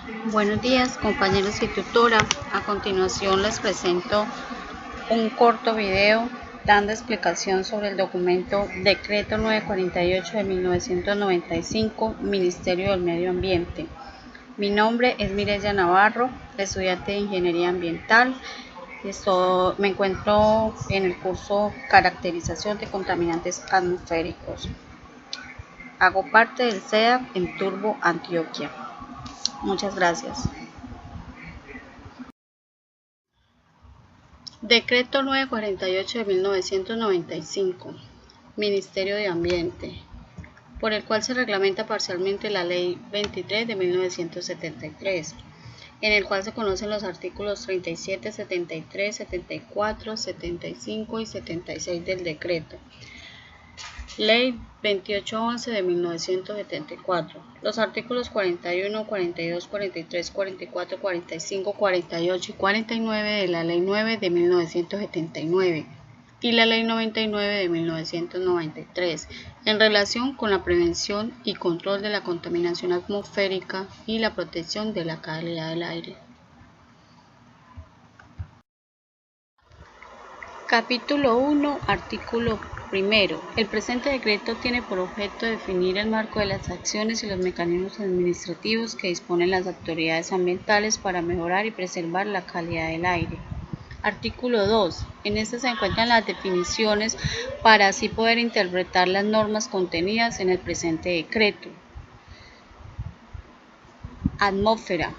Buenos días, compañeros y tutora. A continuación les presento un corto video dando explicación sobre el documento Decreto 948 de 1995, Ministerio del Medio Ambiente. Mi nombre es Mireya Navarro, estudiante de Ingeniería Ambiental. Me encuentro en el curso Caracterización de Contaminantes Atmosféricos. Hago parte del CEDAP en Turbo, Antioquia. Muchas gracias. Decreto 948 de 1995, Ministerio de Ambiente, por el cual se reglamenta parcialmente la Ley 23 de 1973, en el cual se conocen los artículos 37, 73, 74, 75 y 76 del decreto. Ley 2811 de 1974. Los artículos 41, 42, 43, 44, 45, 48 y 49 de la Ley 9 de 1979 y la Ley 99 de 1993 en relación con la prevención y control de la contaminación atmosférica y la protección de la calidad del aire. Capítulo 1, artículo primero. El presente decreto tiene por objeto definir el marco de las acciones y los mecanismos administrativos que disponen las autoridades ambientales para mejorar y preservar la calidad del aire. Artículo 2. En este se encuentran las definiciones para así poder interpretar las normas contenidas en el presente decreto. Atmósfera,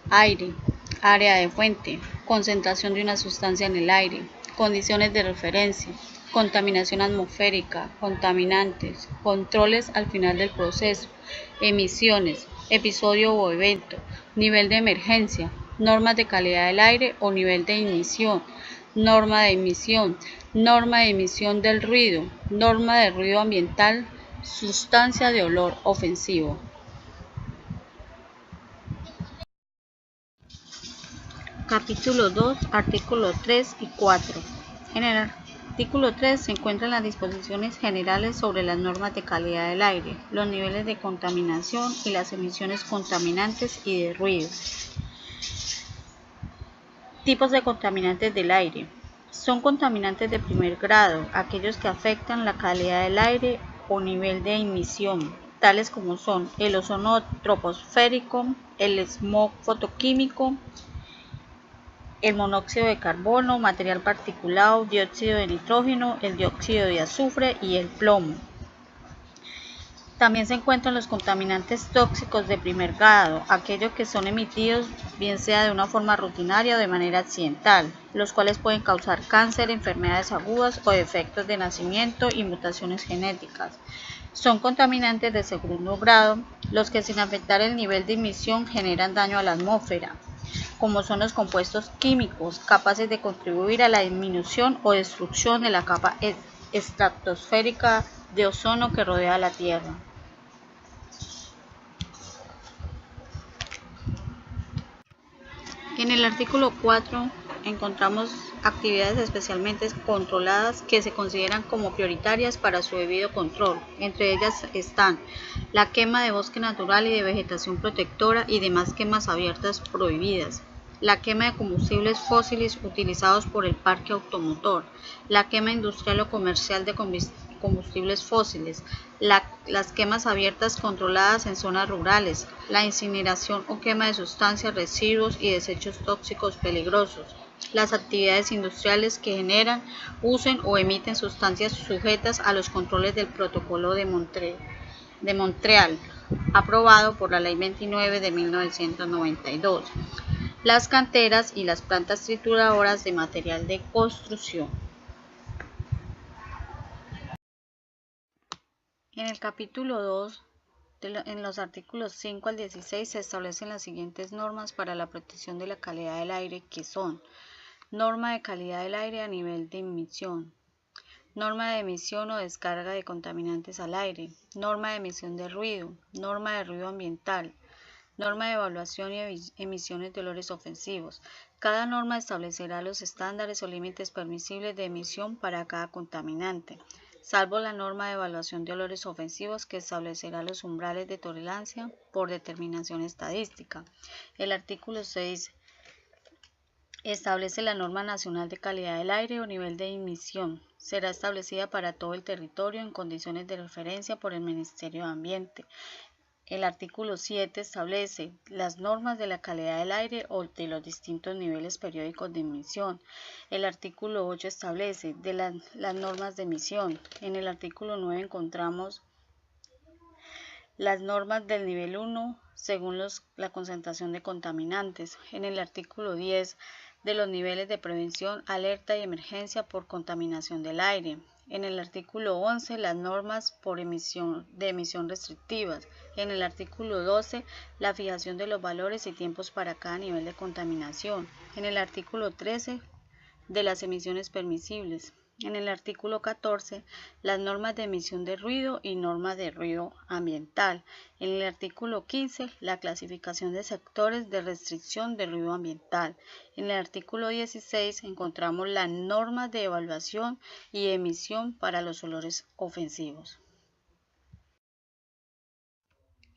aire, área de fuente, concentración de una sustancia en el aire, condiciones de referencia, contaminación atmosférica, contaminantes, controles al final del proceso, emisiones, episodio o evento, nivel de emergencia, normas de calidad del aire o nivel de emisión, norma de emisión del ruido, norma de ruido ambiental, sustancia de olor ofensivo. Capítulo 2, artículos 3 y 4. En el artículo 3 se encuentran las disposiciones generales sobre las normas de calidad del aire, los niveles de contaminación y las emisiones contaminantes y de ruido. Tipos de contaminantes del aire. Son contaminantes de primer grado, aquellos que afectan la calidad del aire o nivel de emisión, tales como son el ozono troposférico, el smog fotoquímico, el monóxido de carbono, material particulado, dióxido de nitrógeno, el dióxido de azufre y el plomo. También se encuentran los contaminantes tóxicos de primer grado, aquellos que son emitidos bien sea de una forma rutinaria o de manera accidental, los cuales pueden causar cáncer, enfermedades agudas o defectos de nacimiento y mutaciones genéticas. Son contaminantes de segundo grado, los que sin afectar el nivel de emisión generan daño a la atmósfera, como son los compuestos químicos capaces de contribuir a la disminución o destrucción de la capa estratosférica de ozono que rodea la Tierra. En el artículo 4 encontramos actividades especialmente controladas que se consideran como prioritarias para su debido control. Entre ellas están la quema de bosque natural y de vegetación protectora y demás quemas abiertas prohibidas, la quema de combustibles fósiles utilizados por el parque automotor, la quema industrial o comercial de combustibles fósiles, las quemas abiertas controladas en zonas rurales, la incineración o quema de sustancias, residuos y desechos tóxicos peligrosos, las actividades industriales que generan, usen o emiten sustancias sujetas a los controles del Protocolo de Montreal, aprobado por la Ley 29 de 1992, las canteras y las plantas trituradoras de material de construcción. En el capítulo 2, en los artículos 5 al 16, se establecen las siguientes normas para la protección de la calidad del aire, que son: norma de calidad del aire a nivel de emisión, norma de emisión o descarga de contaminantes al aire, norma de emisión de ruido, norma de ruido ambiental, norma de evaluación y emisiones de olores ofensivos. Cada norma establecerá los estándares o límites permisibles de emisión para cada contaminante. salvo la norma de evaluación de olores ofensivos que establecerá los umbrales de tolerancia por determinación estadística. El artículo 6 establece la norma nacional de calidad del aire o nivel de emisión. Será establecida para todo el territorio en condiciones de referencia por el Ministerio de Ambiente. El artículo 7 establece las normas de la calidad del aire o de los distintos niveles periódicos de emisión. El artículo 8 establece las normas de emisión. En el artículo 9 encontramos las normas del nivel 1 según la concentración de contaminantes. En el artículo 10 de los niveles de prevención, alerta y emergencia por contaminación del aire. En el artículo 11, las normas de emisión restrictivas. En el artículo 12, la fijación de los valores y tiempos para cada nivel de contaminación. En el artículo 13, de las emisiones permisibles. En el artículo 14, las normas de emisión de ruido y normas de ruido ambiental. En el artículo 15, la clasificación de sectores de restricción de ruido ambiental. En el artículo 16 encontramos las normas de evaluación y emisión para los olores ofensivos.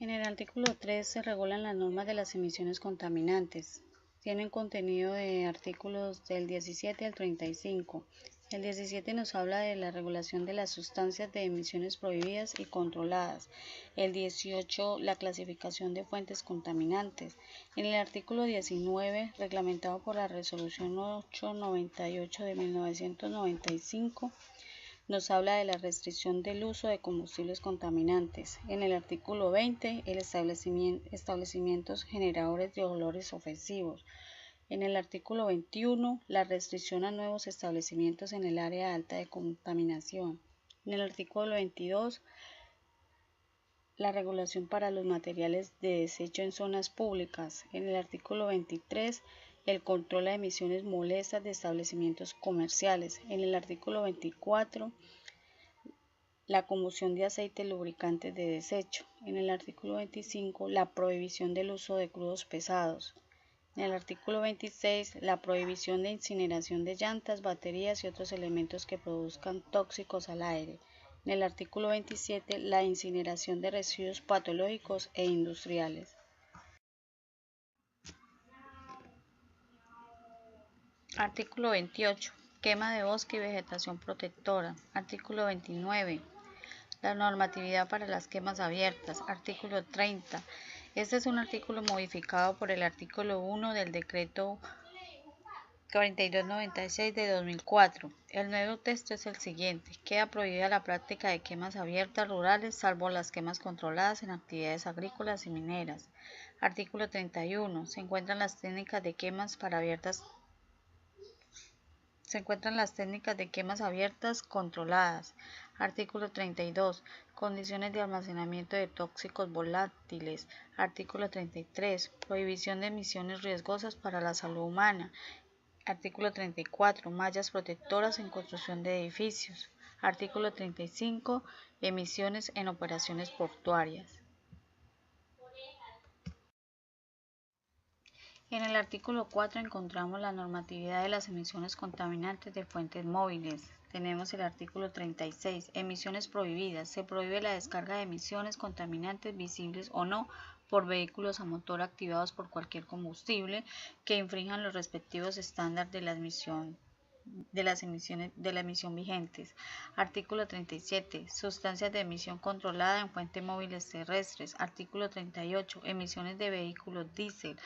En el artículo 3 se regulan las normas de las emisiones contaminantes. Tienen contenido de artículos del 17 al 35. El 17 nos habla de la regulación de las sustancias de emisiones prohibidas y controladas. El 18, la clasificación de fuentes contaminantes. En el artículo 19, reglamentado por la resolución 898 de 1995, nos habla de la restricción del uso de combustibles contaminantes. En el artículo 20, el establecimientos generadores de olores ofensivos. En el artículo 21, la restricción a nuevos establecimientos en el área alta de contaminación. En el artículo 22, la regulación para los materiales de desecho en zonas públicas. En el artículo 23, el control a emisiones molestas de establecimientos comerciales. En el artículo 24, la combustión de aceites lubricantes de desecho. En el artículo 25, la prohibición del uso de crudos pesados. En el artículo 26, la prohibición de incineración de llantas, baterías y otros elementos que produzcan tóxicos al aire. En el artículo 27, la incineración de residuos patológicos e industriales. Artículo 28. Quema de bosque y vegetación protectora. Artículo 29. La normatividad para las quemas abiertas. Artículo 30. Este es un artículo modificado por el artículo 1 del decreto 4296 de 2004. El nuevo texto es el siguiente. Queda prohibida la práctica de quemas abiertas rurales, salvo las quemas controladas en actividades agrícolas y mineras. Artículo 31. Se encuentran las técnicas de quemas abiertas controladas. Artículo 32. Condiciones de almacenamiento de tóxicos volátiles. Artículo 33. Prohibición de emisiones riesgosas para la salud humana. Artículo 34. Mallas protectoras en construcción de edificios. Artículo 35. Emisiones en operaciones portuarias. En el artículo 4 encontramos la normatividad de las emisiones contaminantes de fuentes móviles. Tenemos el artículo 36, emisiones prohibidas. Se prohíbe la descarga de emisiones contaminantes visibles o no por vehículos a motor activados por cualquier combustible que infrinjan los respectivos estándares de la emisión vigentes. Artículo 37. Sustancias de emisión controlada en fuentes móviles terrestres. Artículo 38. Emisiones de vehículos diésel.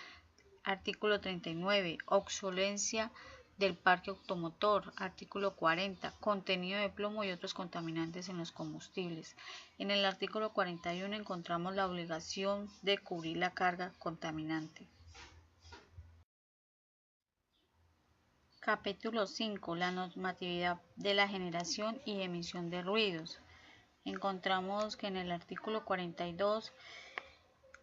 Artículo 39. Obsolencia del parque automotor. Artículo 40. Contenido de plomo y otros contaminantes en los combustibles. En el artículo 41 encontramos la obligación de cubrir la carga contaminante. Capítulo 5. La normatividad de la generación y emisión de ruidos. Encontramos que en el artículo 42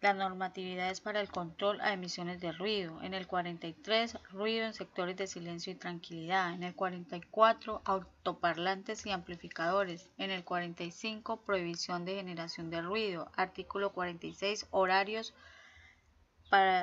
la normatividad es para el control a emisiones de ruido. En el 43, ruido en sectores de silencio y tranquilidad. En el 44, autoparlantes y amplificadores. En el 45, prohibición de generación de ruido. Artículo 46, horarios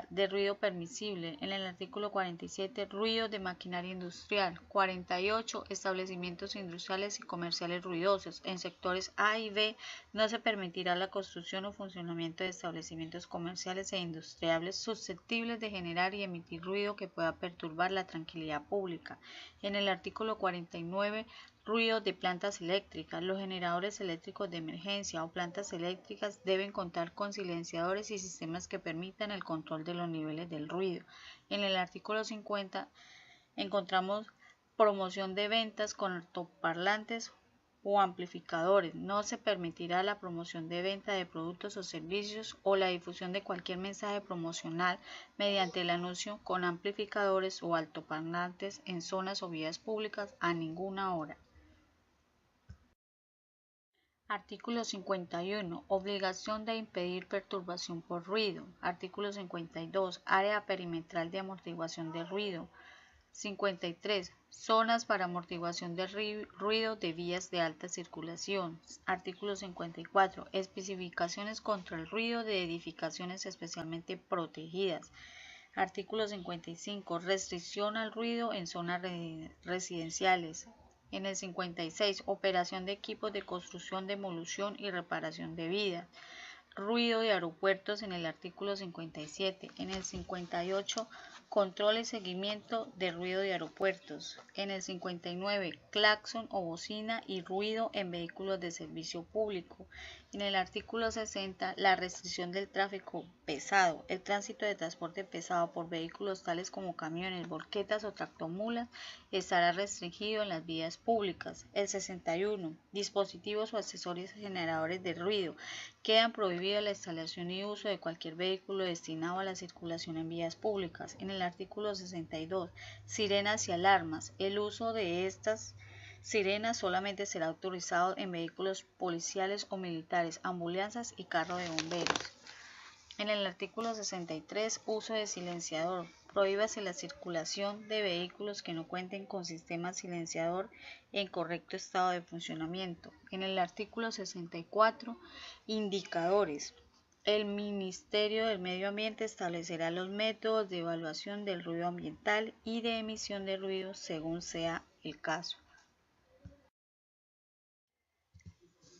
de ruido permisible. En el artículo 47, ruido de maquinaria industrial. 48, establecimientos industriales y comerciales ruidosos. En sectores A y B no se permitirá la construcción o funcionamiento de establecimientos comerciales e industriales susceptibles de generar y emitir ruido que pueda perturbar la tranquilidad pública. En el artículo 49, ruido de plantas eléctricas. Los generadores eléctricos de emergencia o plantas eléctricas deben contar con silenciadores y sistemas que permitan el control de los niveles del ruido. En el artículo 50 encontramos promoción de ventas con altoparlantes o amplificadores. No se permitirá la promoción de venta de productos o servicios o la difusión de cualquier mensaje promocional mediante el anuncio con amplificadores o altoparlantes en zonas o vías públicas a ninguna hora. Artículo 51. Obligación de impedir perturbación por ruido. Artículo 52. Área perimetral de amortiguación de ruido. 53. Zonas para amortiguación de ruido de vías de alta circulación. Artículo 54. Especificaciones contra el ruido de edificaciones especialmente protegidas. Artículo 55. Restricción al ruido en zonas residenciales. En el 56, operación de equipos de construcción, demolición y reparación de vías. Ruido de aeropuertos en el artículo 57. En el 58, control y seguimiento de ruido de aeropuertos. En el 59, claxon o bocina y ruido en vehículos de servicio público. En el artículo 60, la restricción del tráfico pesado. El tránsito de transporte pesado por vehículos tales como camiones, volquetas o tractomulas estará restringido en las vías públicas. El 61, dispositivos o accesorios generadores de ruido. Quedan prohibidos la instalación y uso de cualquier vehículo destinado a la circulación en vías públicas. En el artículo 62, sirenas y alarmas. El uso de estas sirenas solamente será autorizado en vehículos policiales o militares, ambulancias y carros de bomberos. En el artículo 63, uso de silenciador. Prohíbase la circulación de vehículos que no cuenten con sistema silenciador en correcto estado de funcionamiento. En el artículo 64, indicadores. El Ministerio del Medio Ambiente establecerá los métodos de evaluación del ruido ambiental y de emisión de ruido según sea el caso.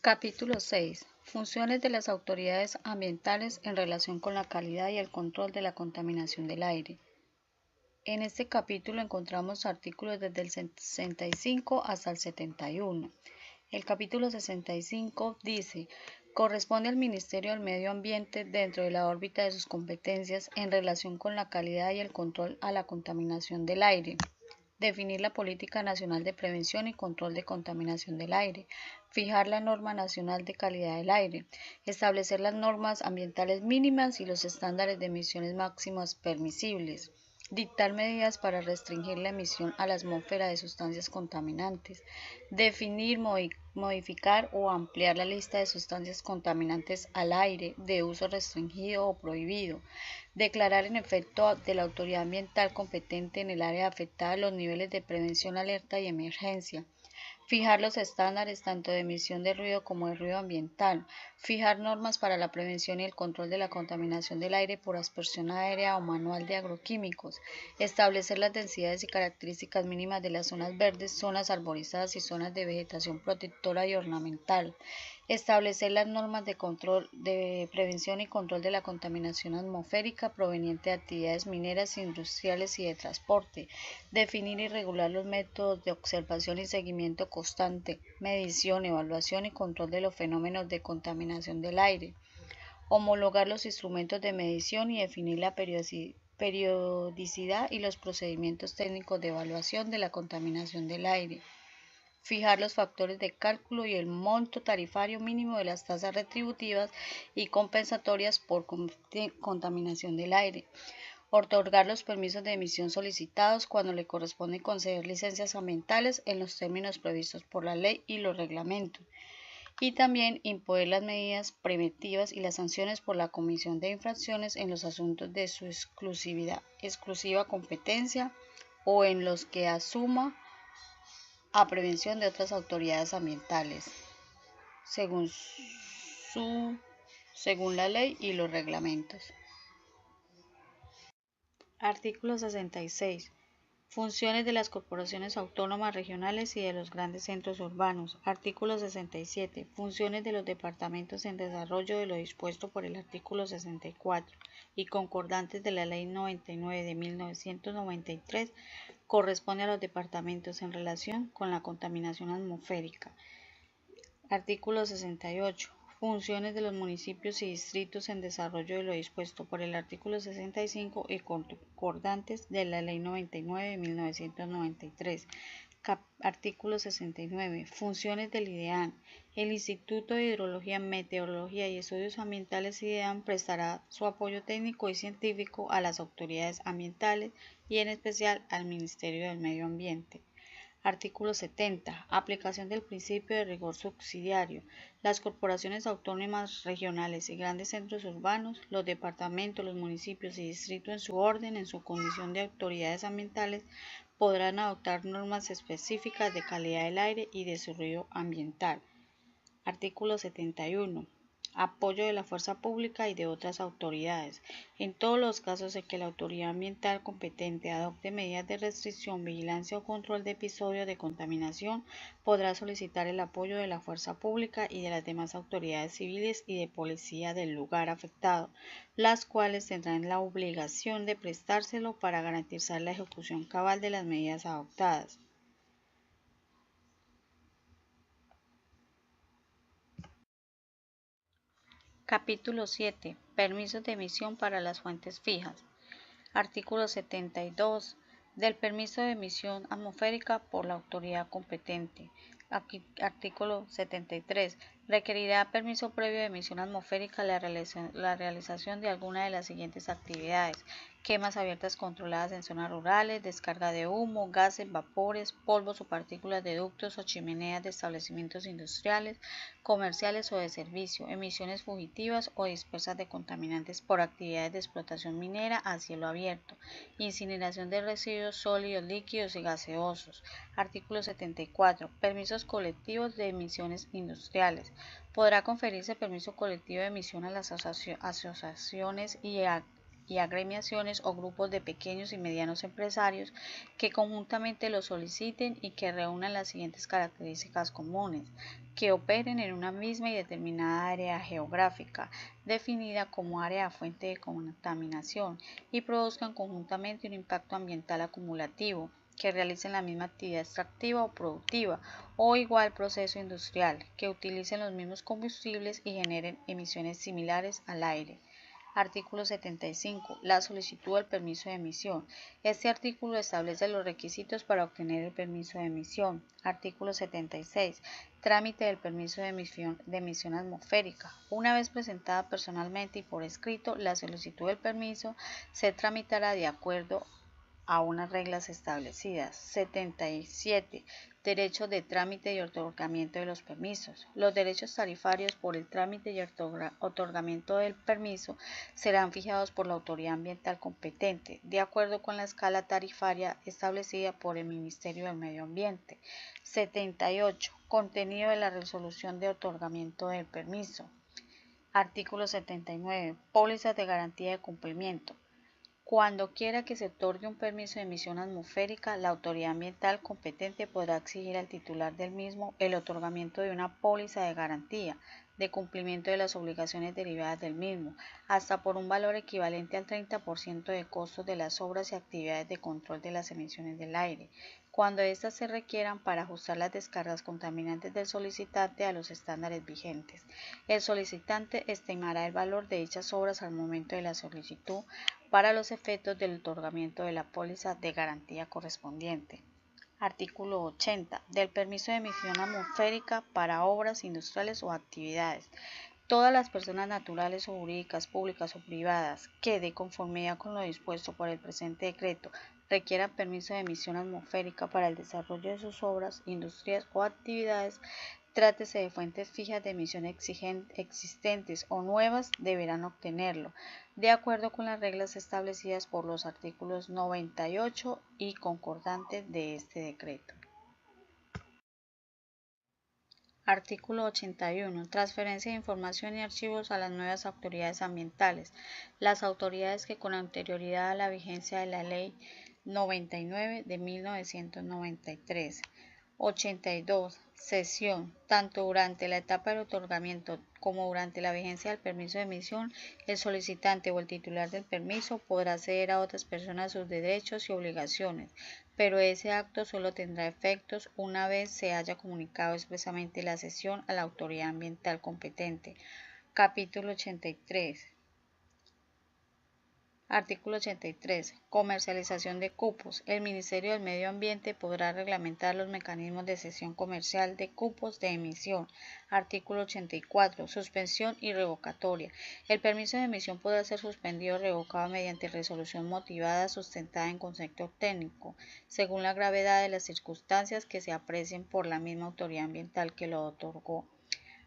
Capítulo 6. Funciones de las autoridades ambientales en relación con la calidad y el control de la contaminación del aire. En este capítulo encontramos artículos desde el 65 hasta el 71. El capítulo 65 dice: corresponde al Ministerio del Medio Ambiente, dentro de la órbita de sus competencias en relación con la calidad y el control a la contaminación del aire, definir la Política Nacional de Prevención y Control de Contaminación del Aire, fijar la norma nacional de calidad del aire, establecer las normas ambientales mínimas y los estándares de emisiones máximas permisibles, dictar medidas para restringir la emisión a la atmósfera de sustancias contaminantes, definir, modificar o ampliar la lista de sustancias contaminantes al aire de uso restringido o prohibido, declarar en efecto de la autoridad ambiental competente en el área afectada los niveles de prevención, alerta y emergencia, fijar los estándares tanto de emisión de ruido como de ruido ambiental, fijar normas para la prevención y el control de la contaminación del aire por aspersión aérea o manual de agroquímicos, establecer las densidades y características mínimas de las zonas verdes, zonas arborizadas y zonas de vegetación protectora y ornamental, establecer las normas de control, de prevención y control de la contaminación atmosférica proveniente de actividades mineras, industriales y de transporte, definir y regular los métodos de observación y seguimiento constante, medición, evaluación y control de los fenómenos de contaminación del aire, homologar los instrumentos de medición y definir la periodicidad y los procedimientos técnicos de evaluación de la contaminación del aire, fijar los factores de cálculo y el monto tarifario mínimo de las tasas retributivas y compensatorias por contaminación del aire, otorgar los permisos de emisión solicitados cuando le corresponde conceder licencias ambientales en los términos previstos por la ley y los reglamentos, y también imponer las medidas preventivas y las sanciones por la comisión de infracciones en los asuntos de su exclusiva competencia o en los que asuma a prevención de otras autoridades ambientales, según la ley y los reglamentos. Artículo 66. Funciones de las corporaciones autónomas regionales y de los grandes centros urbanos. Artículo 67. Funciones de los departamentos en desarrollo de lo dispuesto por el artículo 64 y concordantes de la Ley 99 de 1993 corresponde a los departamentos en relación con la contaminación atmosférica. Artículo 68. Funciones de los municipios y distritos en desarrollo de lo dispuesto por el artículo 65 y concordantes de la Ley 99 de 1993. Artículo 69. Funciones del IDEAM. El Instituto de Hidrología, Meteorología y Estudios Ambientales IDEAM prestará su apoyo técnico y científico a las autoridades ambientales y en especial al Ministerio del Medio Ambiente. Artículo 70. Aplicación del principio de rigor subsidiario. Las corporaciones autónomas regionales y grandes centros urbanos, los departamentos, los municipios y distritos en su orden, en su condición de autoridades ambientales, podrán adoptar normas específicas de calidad del aire y de su ruido ambiental. Artículo 71. Apoyo de la fuerza pública y de otras autoridades. En todos los casos en que la autoridad ambiental competente adopte medidas de restricción, vigilancia o control de episodios de contaminación, podrá solicitar el apoyo de la fuerza pública y de las demás autoridades civiles y de policía del lugar afectado, las cuales tendrán la obligación de prestárselo para garantizar la ejecución cabal de las medidas adoptadas. Capítulo 7. Permisos de emisión para las fuentes fijas. Artículo 72. Del permiso de emisión atmosférica por la autoridad competente. Artículo 73. Requerirá permiso previo de emisión atmosférica la realización de alguna de las siguientes actividades: quemas abiertas controladas en zonas rurales, descarga de humo, gases, vapores, polvos o partículas de ductos o chimeneas de establecimientos industriales, comerciales o de servicio, emisiones fugitivas o dispersas de contaminantes por actividades de explotación minera a cielo abierto, incineración de residuos sólidos, líquidos y gaseosos. Artículo 74. Permisos colectivos de emisiones industriales. Podrá conferirse permiso colectivo de emisión a las asociaciones y agremiaciones o grupos de pequeños y medianos empresarios que conjuntamente lo soliciten y que reúnan las siguientes características comunes: que operen en una misma y determinada área geográfica, definida como área fuente de contaminación, y produzcan conjuntamente un impacto ambiental acumulativo, que realicen la misma actividad extractiva o productiva o igual proceso industrial, que utilicen los mismos combustibles y generen emisiones similares al aire. Artículo 75. La solicitud del permiso de emisión. Este artículo establece los requisitos para obtener el permiso de emisión. Artículo 76. Trámite del permiso de emisión atmosférica. Una vez presentada personalmente y por escrito, la solicitud del permiso se tramitará de acuerdo a unas reglas establecidas. 77. Derechos de trámite y otorgamiento de los permisos. Los derechos tarifarios por el trámite y otorgamiento del permiso serán fijados por la autoridad ambiental competente, de acuerdo con la escala tarifaria establecida por el Ministerio del Medio Ambiente. 78. Contenido de la resolución de otorgamiento del permiso. Artículo 79. Pólizas de garantía de cumplimiento. Cuando quiera que se otorgue un permiso de emisión atmosférica, la autoridad ambiental competente podrá exigir al titular del mismo el otorgamiento de una póliza de garantía de cumplimiento de las obligaciones derivadas del mismo, hasta por un valor equivalente al 30% de costos de las obras y actividades de control de las emisiones del aire, cuando éstas se requieran para ajustar las descargas contaminantes del solicitante a los estándares vigentes. El solicitante estimará el valor de dichas obras al momento de la solicitud para los efectos del otorgamiento de la póliza de garantía correspondiente. Artículo 80. Del permiso de emisión atmosférica para obras industriales o actividades. Todas las personas naturales o jurídicas, públicas o privadas, que, de conformidad con lo dispuesto por el presente decreto, requieran permiso de emisión atmosférica para el desarrollo de sus obras, industrias o actividades, trátese de fuentes fijas de emisión existentes o nuevas, deberán obtenerlo, de acuerdo con las reglas establecidas por los artículos 98 y concordantes de este decreto. Artículo 81. Transferencia de información y archivos a las nuevas autoridades ambientales. Las autoridades que con anterioridad a la vigencia de la Ley 99 de 1993. 82. Cesión. Tanto durante la etapa del otorgamiento como durante la vigencia del permiso de emisión, el solicitante o el titular del permiso podrá ceder a otras personas sus derechos y obligaciones, pero ese acto solo tendrá efectos una vez se haya comunicado expresamente la cesión a la autoridad ambiental competente. Capítulo 83. Artículo 83. Comercialización de cupos. El Ministerio del Medio Ambiente podrá reglamentar los mecanismos de cesión comercial de cupos de emisión. Artículo 84. Suspensión y revocatoria. El permiso de emisión podrá ser suspendido o revocado mediante resolución motivada sustentada en concepto técnico, según la gravedad de las circunstancias que se aprecien por la misma autoridad ambiental que lo otorgó.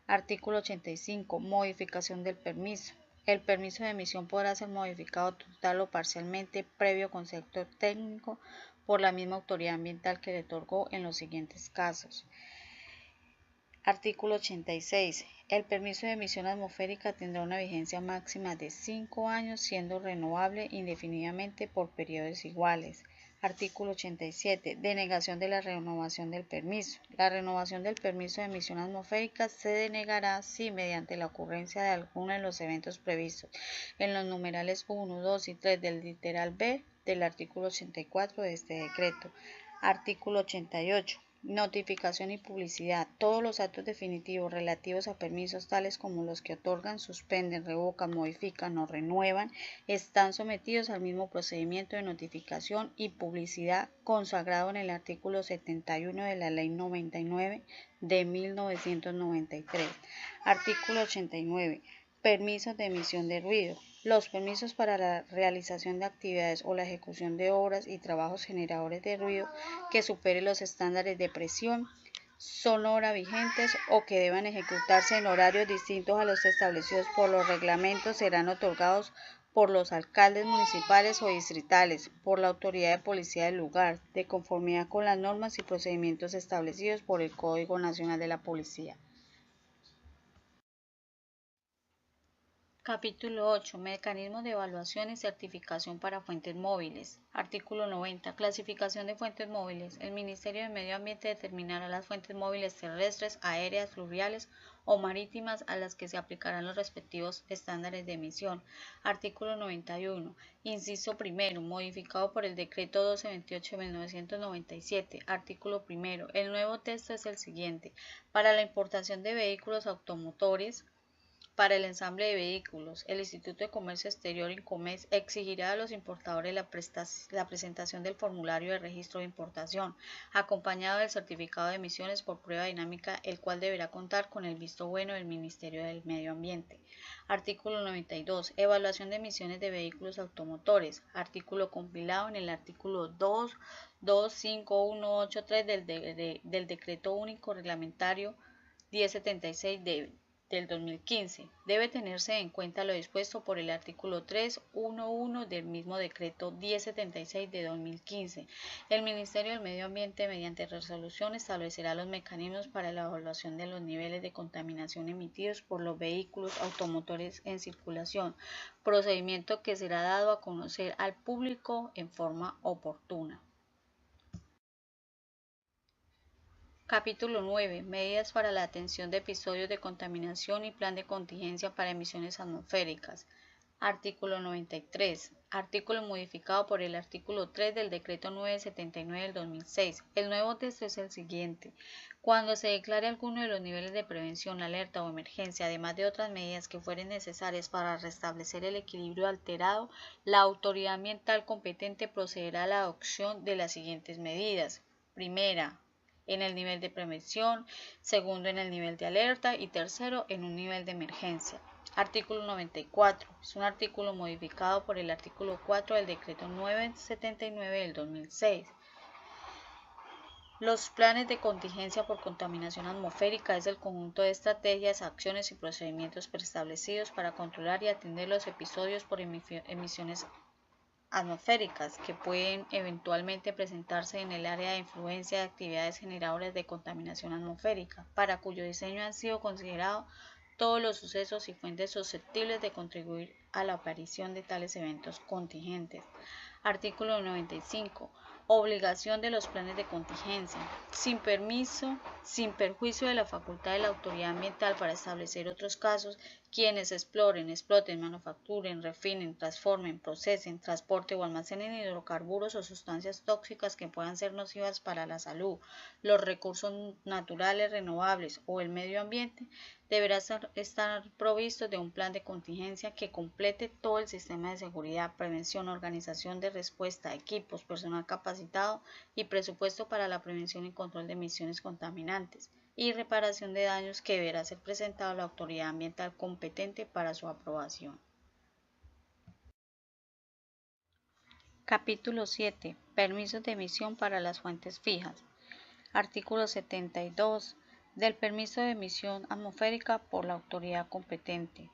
Artículo 85. Modificación del permiso. El permiso de emisión podrá ser modificado total o parcialmente previo concepto técnico por la misma autoridad ambiental que le otorgó en los siguientes casos. Artículo 86. El permiso de emisión atmosférica tendrá una vigencia máxima de 5 años, siendo renovable indefinidamente por periodos iguales. Artículo 87. Denegación de la renovación del permiso. La renovación del permiso de emisión atmosférica se denegará si, mediante la ocurrencia de alguno de los eventos previstos en los numerales 1, 2 y 3 del literal B del artículo 84 de este decreto. Artículo 88. Notificación y publicidad. Todos los actos definitivos relativos a permisos, tales como los que otorgan, suspenden, revocan, modifican o renuevan, están sometidos al mismo procedimiento de notificación y publicidad consagrado en el artículo 71 de la Ley 99 de 1993. Artículo 89. Permisos de emisión de ruido. Los permisos para la realización de actividades o la ejecución de obras y trabajos generadores de ruido que superen los estándares de presión sonora vigentes o que deban ejecutarse en horarios distintos a los establecidos por los reglamentos serán otorgados por los alcaldes municipales o distritales, por la autoridad de policía del lugar, de conformidad con las normas y procedimientos establecidos por el Código Nacional de la Policía. Capítulo 8. Mecanismos de evaluación y certificación para fuentes móviles. Artículo 90. Clasificación de fuentes móviles. El Ministerio de Medio Ambiente determinará las fuentes móviles terrestres, aéreas, fluviales o marítimas a las que se aplicarán los respectivos estándares de emisión. Artículo 91. Inciso primero. Modificado por el Decreto 1228 de 1997. Artículo primero. El nuevo texto es el siguiente. Para la importación de vehículos automotores, para el ensamble de vehículos, el Instituto de Comercio Exterior (INCOMEX) exigirá a los importadores la presentación del formulario de registro de importación, acompañado del certificado de emisiones por prueba dinámica, el cual deberá contar con el visto bueno del Ministerio del Medio Ambiente. Artículo 92. Evaluación de emisiones de vehículos automotores. Artículo compilado en el artículo 2.25183 del Decreto Único Reglamentario 1076 del 2015. Debe tenerse en cuenta lo dispuesto por el artículo 3.1.1 del mismo decreto 1076 de 2015. El Ministerio del Medio Ambiente, mediante resolución, establecerá los mecanismos para la evaluación de los niveles de contaminación emitidos por los vehículos automotores en circulación, procedimiento que será dado a conocer al público en forma oportuna. Capítulo 9. Medidas para la atención de episodios de contaminación y plan de contingencia para emisiones atmosféricas. Artículo 93. Artículo modificado por el artículo 3 del Decreto 979 del 2006. El nuevo texto es el siguiente. Cuando se declare alguno de los niveles de prevención, alerta o emergencia, además de otras medidas que fueren necesarias para restablecer el equilibrio alterado, la autoridad ambiental competente procederá a la adopción de las siguientes medidas. Primera, en el nivel de prevención, segundo en el nivel de alerta y tercero en un nivel de emergencia. Artículo 94. Es un artículo modificado por el artículo 4 del Decreto 979 del 2006. Los planes de contingencia por contaminación atmosférica es el conjunto de estrategias, acciones y procedimientos preestablecidos para controlar y atender los episodios por emisiones atmosféricas que pueden eventualmente presentarse en el área de influencia de actividades generadoras de contaminación atmosférica, para cuyo diseño han sido considerados todos los sucesos y fuentes susceptibles de contribuir a la aparición de tales eventos contingentes. Artículo 95. Obligación de los planes de contingencia. Sin perjuicio de la facultad de la autoridad ambiental para establecer otros casos, quienes exploten, manufacturen, refinen, transformen, procesen, transporten o almacenen hidrocarburos o sustancias tóxicas que puedan ser nocivas para la salud, los recursos naturales renovables o el medio ambiente, deberá estar provisto de un plan de contingencia que complete todo el sistema de seguridad, prevención, organización de respuesta, equipos, personal capacitado y presupuesto para la prevención y control de emisiones contaminantes y reparación de daños que deberá ser presentado a la autoridad ambiental competente para su aprobación. Capítulo 7. Permisos de emisión para las fuentes fijas. Artículo 72. Del permiso de emisión atmosférica por la autoridad competente.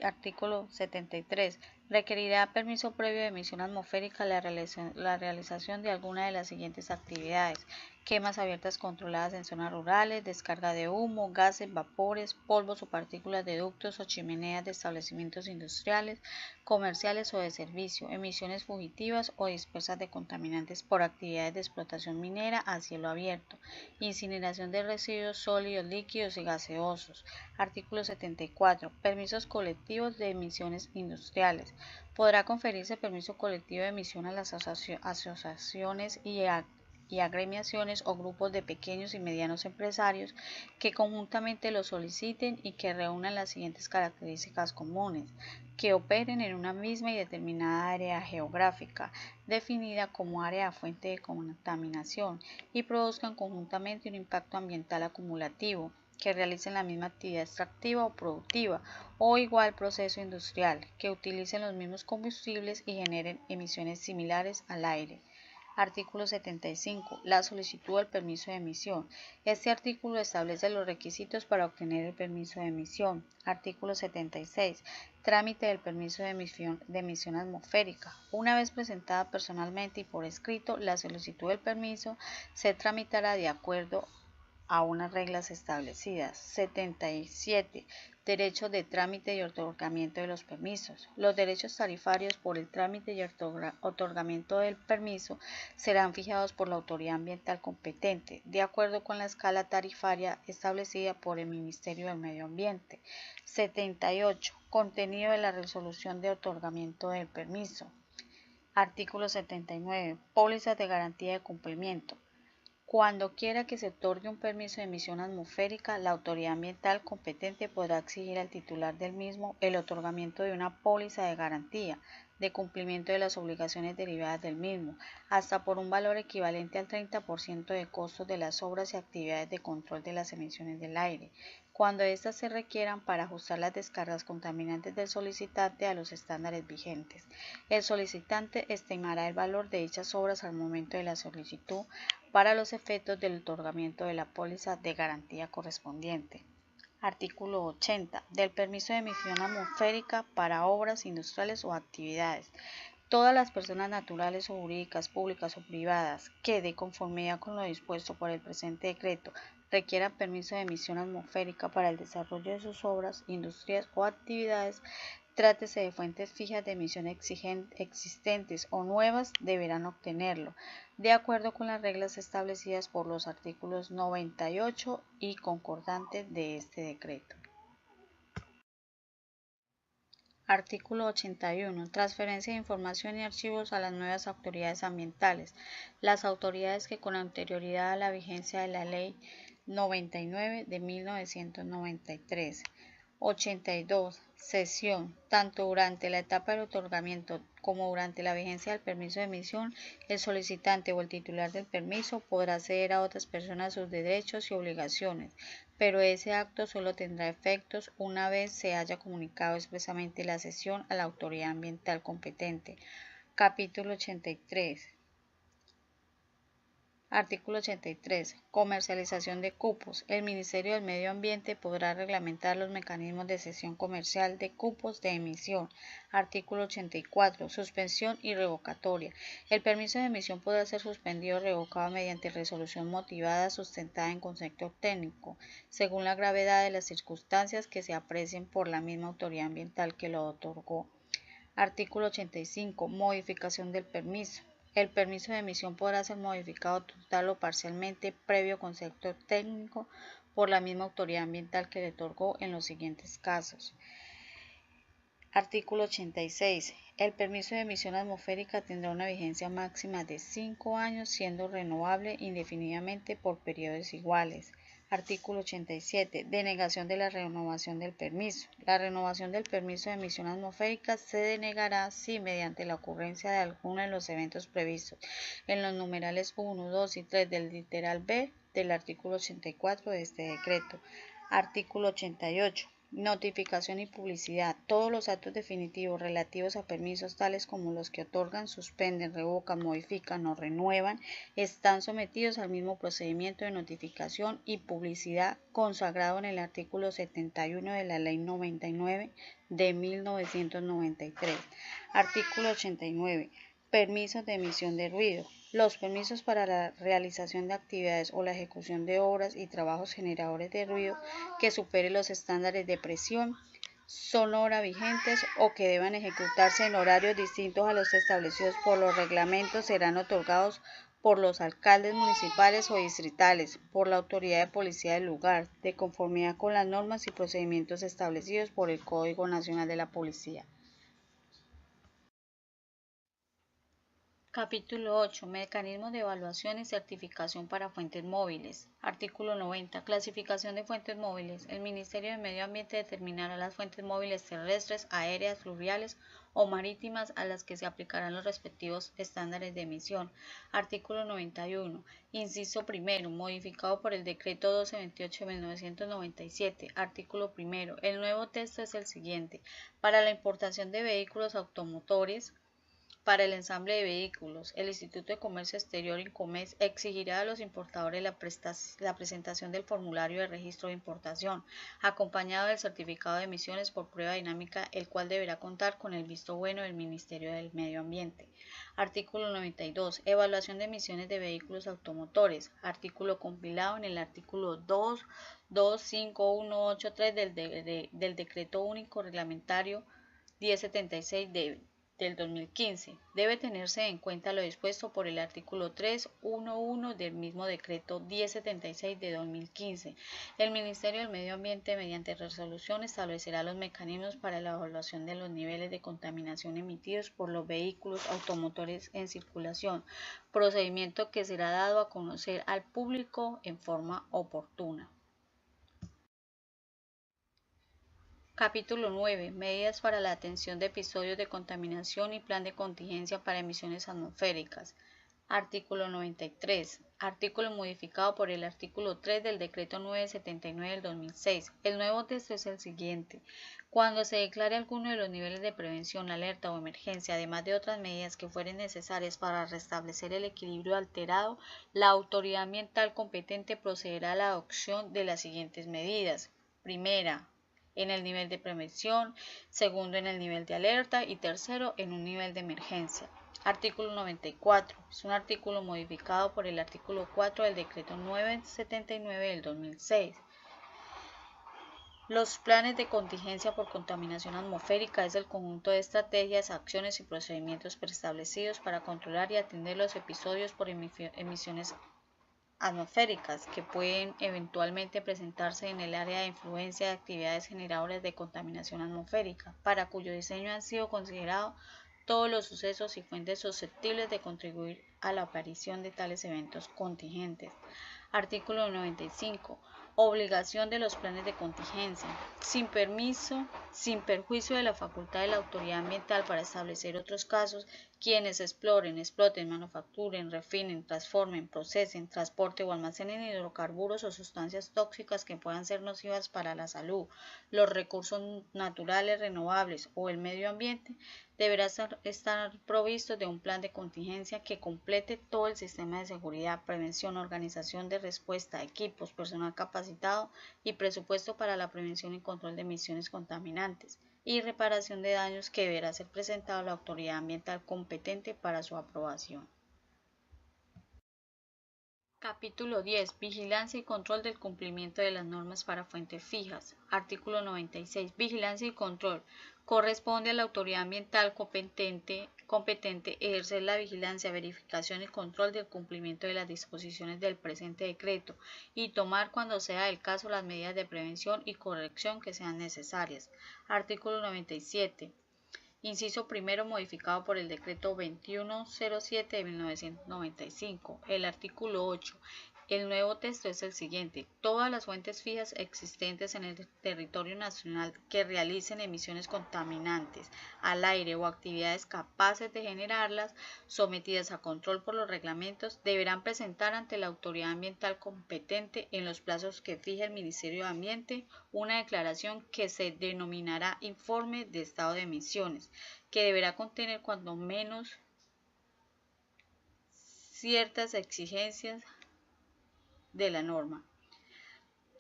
Artículo 73. Requerirá permiso previo de emisión atmosférica la realización de alguna de las siguientes actividades: quemas abiertas controladas en zonas rurales, descarga de humo, gases, vapores, polvos o partículas de ductos o chimeneas de establecimientos industriales, comerciales o de servicio, emisiones fugitivas o dispersas de contaminantes por actividades de explotación minera a cielo abierto, incineración de residuos sólidos, líquidos y gaseosos. Artículo 74. Permisos colectivos de emisiones industriales. Podrá conferirse permiso colectivo de emisión a las asociaciones y agremiaciones o grupos de pequeños y medianos empresarios que conjuntamente lo soliciten y que reúnan las siguientes características comunes: que operen en una misma y determinada área geográfica, definida como área fuente de contaminación, y produzcan conjuntamente un impacto ambiental acumulativo, que realicen la misma actividad extractiva o productiva o igual proceso industrial, que utilicen los mismos combustibles y generen emisiones similares al aire. Artículo 75. La solicitud del permiso de emisión. Este artículo establece los requisitos para obtener el permiso de emisión. Artículo 76. Trámite del permiso de emisión atmosférica. Una vez presentada personalmente y por escrito, la solicitud del permiso se tramitará de acuerdo a unas reglas establecidas. 77. Derechos de trámite y otorgamiento de los permisos. Los derechos tarifarios por el trámite y otorgamiento del permiso serán fijados por la autoridad ambiental competente, de acuerdo con la escala tarifaria establecida por el Ministerio del Medio Ambiente. 78. Contenido de la resolución de otorgamiento del permiso. Artículo 79. Pólizas de garantía de cumplimiento. Cuando quiera que se otorgue un permiso de emisión atmosférica, la autoridad ambiental competente podrá exigir al titular del mismo el otorgamiento de una póliza de garantía de cumplimiento de las obligaciones derivadas del mismo, hasta por un valor equivalente al 30% de costos de las obras y actividades de control de las emisiones del aire, cuando éstas se requieran para ajustar las descargas contaminantes del solicitante a los estándares vigentes. El solicitante estimará el valor de dichas obras al momento de la solicitud para los efectos del otorgamiento de la póliza de garantía correspondiente. Artículo 80. Del permiso de emisión atmosférica para obras industriales o actividades. Todas las personas naturales o jurídicas, públicas o privadas, que, de conformidad con lo dispuesto por el presente decreto, requieran permiso de emisión atmosférica para el desarrollo de sus obras, industrias o actividades, trátese de fuentes fijas de emisión existentes o nuevas, deberán obtenerlo, de acuerdo con las reglas establecidas por los artículos 98 y concordantes de este decreto. Artículo 81. Transferencia de información y archivos a las nuevas autoridades ambientales. Las autoridades que con anterioridad a la vigencia de la Ley 99 de 1993. 82. Cesión. Tanto durante la etapa del otorgamiento como durante la vigencia del permiso de emisión, el solicitante o el titular del permiso podrá ceder a otras personas sus derechos y obligaciones, pero ese acto solo tendrá efectos una vez se haya comunicado expresamente la cesión a la autoridad ambiental competente. Capítulo 83. Artículo 83. Comercialización de cupos. El Ministerio del Medio Ambiente podrá reglamentar los mecanismos de cesión comercial de cupos de emisión. Artículo 84. Suspensión y revocatoria. El permiso de emisión podrá ser suspendido o revocado mediante resolución motivada sustentada en concepto técnico, según la gravedad de las circunstancias que se aprecien por la misma autoridad ambiental que lo otorgó. Artículo 85. Modificación del permiso. El permiso de emisión podrá ser modificado total o parcialmente previo concepto técnico por la misma autoridad ambiental que le otorgó en los siguientes casos. Artículo 86. El permiso de emisión atmosférica tendrá una vigencia máxima de 5 años, siendo renovable indefinidamente por periodos iguales. Artículo 87. Denegación de la renovación del permiso. La renovación del permiso de emisión atmosférica se denegará si, mediante la ocurrencia de alguno de los eventos previstos en los numerales 1, 2 y 3 del literal B del artículo 84 de este decreto. Artículo 88. Notificación y publicidad. Todos los actos definitivos relativos a permisos, tales como los que otorgan, suspenden, revocan, modifican o renuevan, están sometidos al mismo procedimiento de notificación y publicidad consagrado en el artículo 71 de la Ley 99 de 1993. Artículo 89. Permisos de emisión de ruido. Los permisos para la realización de actividades o la ejecución de obras y trabajos generadores de ruido que superen los estándares de presión sonora vigentes o que deban ejecutarse en horarios distintos a los establecidos por los reglamentos serán otorgados por los alcaldes municipales o distritales, por la autoridad de policía del lugar, de conformidad con las normas y procedimientos establecidos por el Código Nacional de la Policía. Capítulo 8. Mecanismos de evaluación y certificación para fuentes móviles. Artículo 90. Clasificación de fuentes móviles. El Ministerio de Medio Ambiente determinará las fuentes móviles terrestres, aéreas, fluviales o marítimas a las que se aplicarán los respectivos estándares de emisión. Artículo 91. Inciso primero. Modificado por el Decreto 1228 de 1997. Artículo primero. El nuevo texto es el siguiente. Para la importación de vehículos automotores, para el ensamble de vehículos, el Instituto de Comercio Exterior (INCOMEX) exigirá a los importadores la presentación del formulario de registro de importación, acompañado del certificado de emisiones por prueba dinámica, el cual deberá contar con el visto bueno del Ministerio del Medio Ambiente. Artículo 92. Evaluación de emisiones de vehículos automotores. Artículo compilado en el artículo 2.25183 del Decreto Único Reglamentario 1076 del 2015. Debe tenerse en cuenta lo dispuesto por el artículo 3.1.1 del mismo decreto 1076 de 2015. El Ministerio del Medio Ambiente, mediante resolución, establecerá los mecanismos para la evaluación de los niveles de contaminación emitidos por los vehículos automotores en circulación, procedimiento que será dado a conocer al público en forma oportuna. Capítulo 9. Medidas para la atención de episodios de contaminación y plan de contingencia para emisiones atmosféricas. Artículo 93. Artículo modificado por el artículo 3 del Decreto 979 del 2006. El nuevo texto es el siguiente. Cuando se declare alguno de los niveles de prevención, alerta o emergencia, además de otras medidas que fueren necesarias para restablecer el equilibrio alterado, la autoridad ambiental competente procederá a la adopción de las siguientes medidas. Primera, en el nivel de prevención, segundo en el nivel de alerta y tercero en un nivel de emergencia. Artículo 94. Es un artículo modificado por el artículo 4 del Decreto 979 del 2006. Los planes de contingencia por contaminación atmosférica es el conjunto de estrategias, acciones y procedimientos preestablecidos para controlar y atender los episodios por emisiones atmosféricas que pueden eventualmente presentarse en el área de influencia de actividades generadoras de contaminación atmosférica, para cuyo diseño han sido considerados todos los sucesos y fuentes susceptibles de contribuir a la aparición de tales eventos contingentes. Artículo 95. Obligación de los planes de contingencia. Sin perjuicio de la facultad de la autoridad ambiental para establecer otros casos, quienes exploten, manufacturen, refinen, transformen, procesen, transporten o almacenen hidrocarburos o sustancias tóxicas que puedan ser nocivas para la salud, los recursos naturales renovables o el medio ambiente, deberá estar provisto de un plan de contingencia que complete todo el sistema de seguridad, prevención, organización de respuesta, equipos, personal capacitado y presupuesto para la prevención y control de emisiones contaminantes y reparación de daños que deberá ser presentado a la autoridad ambiental competente para su aprobación. Capítulo 10. Vigilancia y control del cumplimiento de las normas para fuentes fijas. Artículo 96. Vigilancia y control. Corresponde a la autoridad ambiental competente ejercer la vigilancia, verificación y control del cumplimiento de las disposiciones del presente decreto y tomar cuando sea el caso las medidas de prevención y corrección que sean necesarias. Artículo 97. Inciso primero modificado por el Decreto 2107 de 1995. El artículo 8. El nuevo texto es el siguiente. Todas las fuentes fijas existentes en el territorio nacional que realicen emisiones contaminantes al aire o actividades capaces de generarlas, sometidas a control por los reglamentos, deberán presentar ante la autoridad ambiental competente en los plazos que fije el Ministerio de Ambiente una declaración que se denominará informe de estado de emisiones, que deberá contener cuando menos ciertas exigencias de la norma.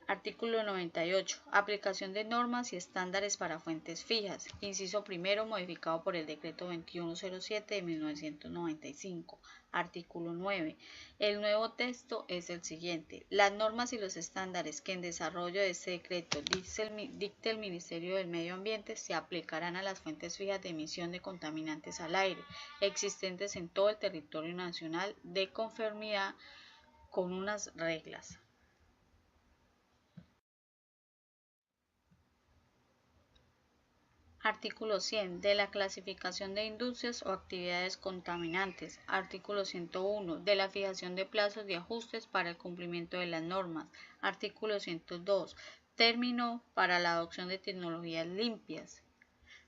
Artículo 98. Aplicación de normas y estándares para fuentes fijas. Inciso primero modificado por el Decreto 2107 de 1995. Artículo 9. El nuevo texto es el siguiente. Las normas y los estándares que en desarrollo de este decreto dicte el Ministerio del Medio Ambiente se aplicarán a las fuentes fijas de emisión de contaminantes al aire existentes en todo el territorio nacional de conformidad con unas reglas. Artículo 100. De la clasificación de industrias o actividades contaminantes. Artículo 101. De la fijación de plazos de ajustes para el cumplimiento de las normas. Artículo 102. Término para la adopción de tecnologías limpias.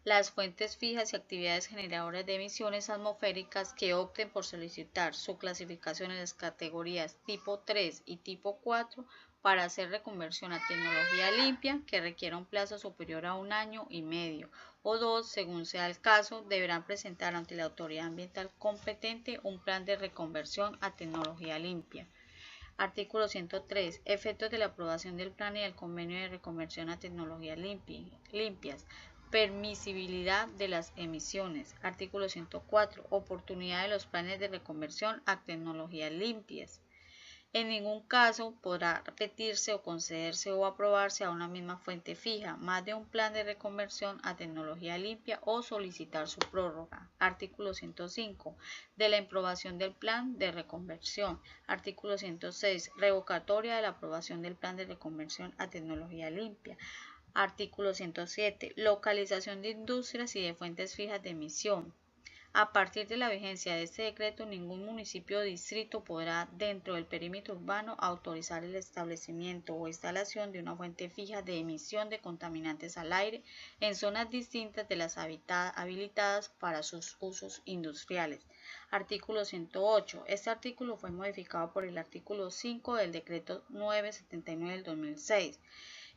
Las fuentes fijas y actividades generadoras de emisiones atmosféricas que opten por solicitar su clasificación en las categorías tipo 3 y tipo 4 para hacer reconversión a tecnología limpia que requiera un plazo superior a 1 año y medio o 2, según sea el caso, deberán presentar ante la autoridad ambiental competente un plan de reconversión a tecnología limpia. Artículo 103. Efectos de la aprobación del plan y del convenio de reconversión a tecnologías limpias. Permisibilidad de las emisiones. Artículo 104. Oportunidad de los planes de reconversión a tecnologías limpias. En ningún caso podrá repetirse o concederse o aprobarse a una misma fuente fija más de un plan de reconversión a tecnología limpia o solicitar su prórroga. Artículo 105. De la aprobación del plan de reconversión. Artículo 106. Revocatoria de la aprobación del plan de reconversión a tecnología limpia. Artículo 107. Localización de industrias y de fuentes fijas de emisión. A partir de la vigencia de este decreto, ningún municipio o distrito podrá, dentro del perímetro urbano, autorizar el establecimiento o instalación de una fuente fija de emisión de contaminantes al aire en zonas distintas de las habilitadas para sus usos industriales. Artículo 108. Este artículo fue modificado por el artículo 5 del decreto 979 del 2006.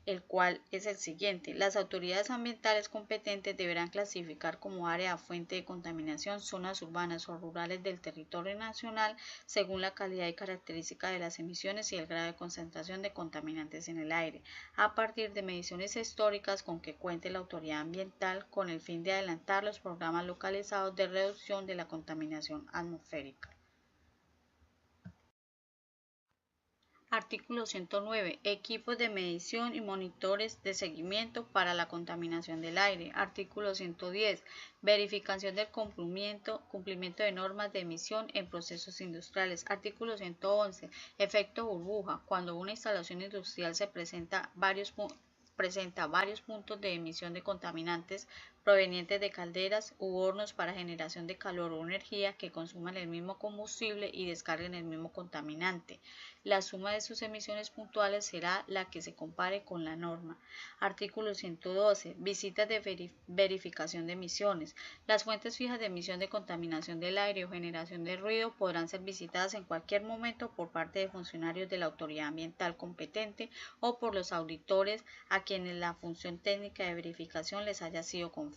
El cual es el siguiente. Las autoridades ambientales competentes deberán clasificar como área fuente de contaminación zonas urbanas o rurales del territorio nacional según la calidad y característica de las emisiones y el grado de concentración de contaminantes en el aire, a partir de mediciones históricas con que cuente la autoridad ambiental con el fin de adelantar los programas localizados de reducción de la contaminación atmosférica. Artículo 109. Equipos de medición y monitores de seguimiento para la contaminación del aire. Artículo 110. Verificación del cumplimiento de normas de emisión en procesos industriales. Artículo 111. Efecto burbuja. Cuando una instalación industrial se presenta varios puntos de emisión de contaminantes provenientes de calderas u hornos para generación de calor o energía que consuman el mismo combustible y descarguen el mismo contaminante. La suma de sus emisiones puntuales será la que se compare con la norma. Artículo 112. Visitas de verificación de emisiones. Las fuentes fijas de emisión de contaminación del aire o generación de ruido podrán ser visitadas en cualquier momento por parte de funcionarios de la autoridad ambiental competente o por los auditores a quienes la función técnica de verificación les haya sido confiada.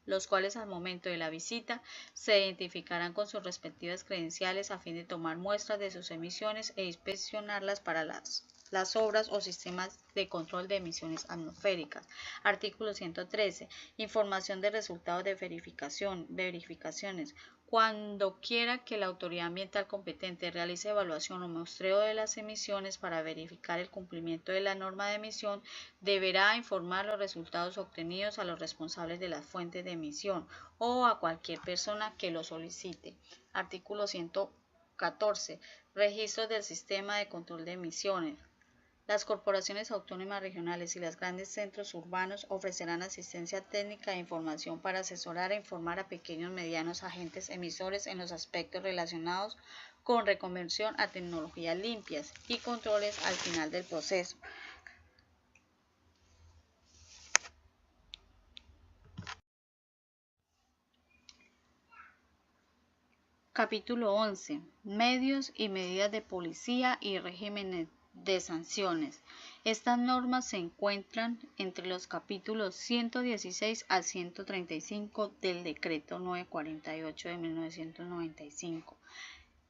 los cuales al momento de la visita se identificarán con sus respectivas credenciales a fin de tomar muestras de sus emisiones e inspeccionarlas para las obras o sistemas de control de emisiones atmosféricas. Artículo 113. Información de resultados de verificaciones. Cuando quiera que la autoridad ambiental competente realice evaluación o muestreo de las emisiones para verificar el cumplimiento de la norma de emisión, deberá informar los resultados obtenidos a los responsables de las fuentes de emisión o a cualquier persona que lo solicite. Artículo 114. Registros del sistema de control de emisiones. Las corporaciones autónomas regionales y los grandes centros urbanos ofrecerán asistencia técnica e información para asesorar e informar a pequeños y medianos agentes emisores en los aspectos relacionados con reconversión a tecnologías limpias y controles al final del proceso. Capítulo 11. Medios y medidas de policía y regímenes de sanciones. Estas normas se encuentran entre los capítulos 116 a 135 del Decreto 948 de 1995.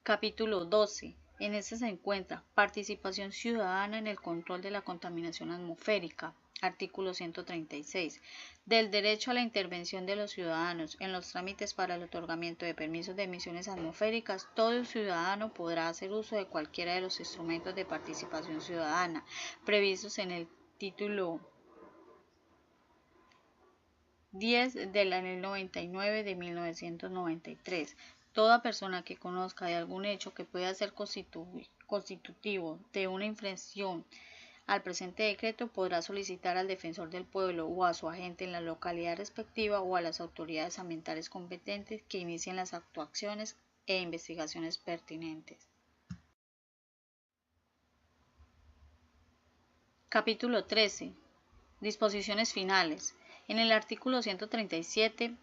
Capítulo 12. En este se encuentra participación ciudadana en el control de la contaminación atmosférica. Artículo 136. Del derecho a la intervención de los ciudadanos en los trámites para el otorgamiento de permisos de emisiones atmosféricas, todo ciudadano podrá hacer uso de cualquiera de los instrumentos de participación ciudadana previstos en el título 10 de la Ley 99 de 1993. Toda persona que conozca de algún hecho que pueda ser constitutivo de una infracción al presente decreto podrá solicitar al defensor del pueblo o a su agente en la localidad respectiva o a las autoridades ambientales competentes que inicien las actuaciones e investigaciones pertinentes. Capítulo 13. Disposiciones finales. En el artículo 137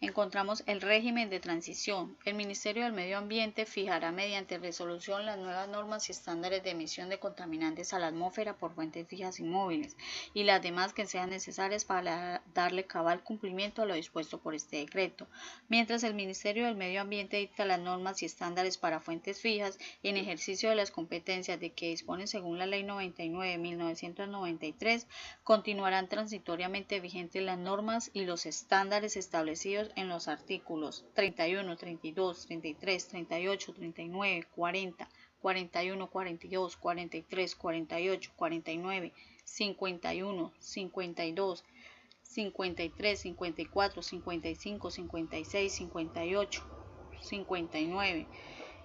encontramos el régimen de transición. El Ministerio del Medio Ambiente fijará mediante resolución las nuevas normas y estándares de emisión de contaminantes a la atmósfera por fuentes fijas y móviles, y las demás que sean necesarias para darle cabal cumplimiento a lo dispuesto por este decreto. Mientras el Ministerio del Medio Ambiente dicta las normas y estándares para fuentes fijas, en ejercicio de las competencias de que dispone según la Ley 99 de 1993, continuarán transitoriamente vigentes las normas y los estándares establecidos en los artículos 31, 32, 33, 38, 39, 40, 41, 42, 43, 48, 49, 51, 52, 53, 54, 55, 56, 58, 59,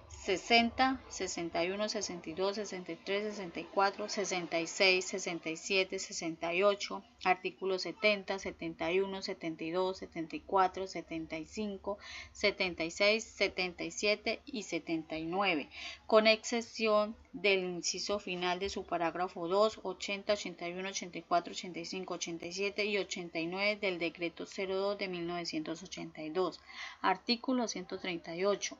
60, 61, 62, 63, 64, 66, 67, 68, artículos 70, 71, 72, 74, 75, 76, 77 y 79, con excepción del inciso final de su parágrafo 2, 80, 81, 84, 85, 87 y 89 del Decreto 02 de 1982. Artículo 138.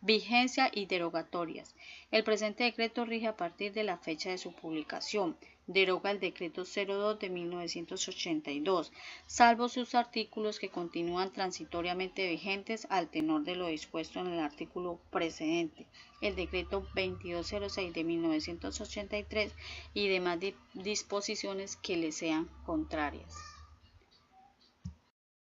Vigencia y derogatorias. El presente decreto rige a partir de la fecha de su publicación. Deroga el Decreto 02 de 1982, salvo sus artículos que continúan transitoriamente vigentes al tenor de lo dispuesto en el artículo precedente, el Decreto 2206 de 1983 y demás disposiciones que le sean contrarias.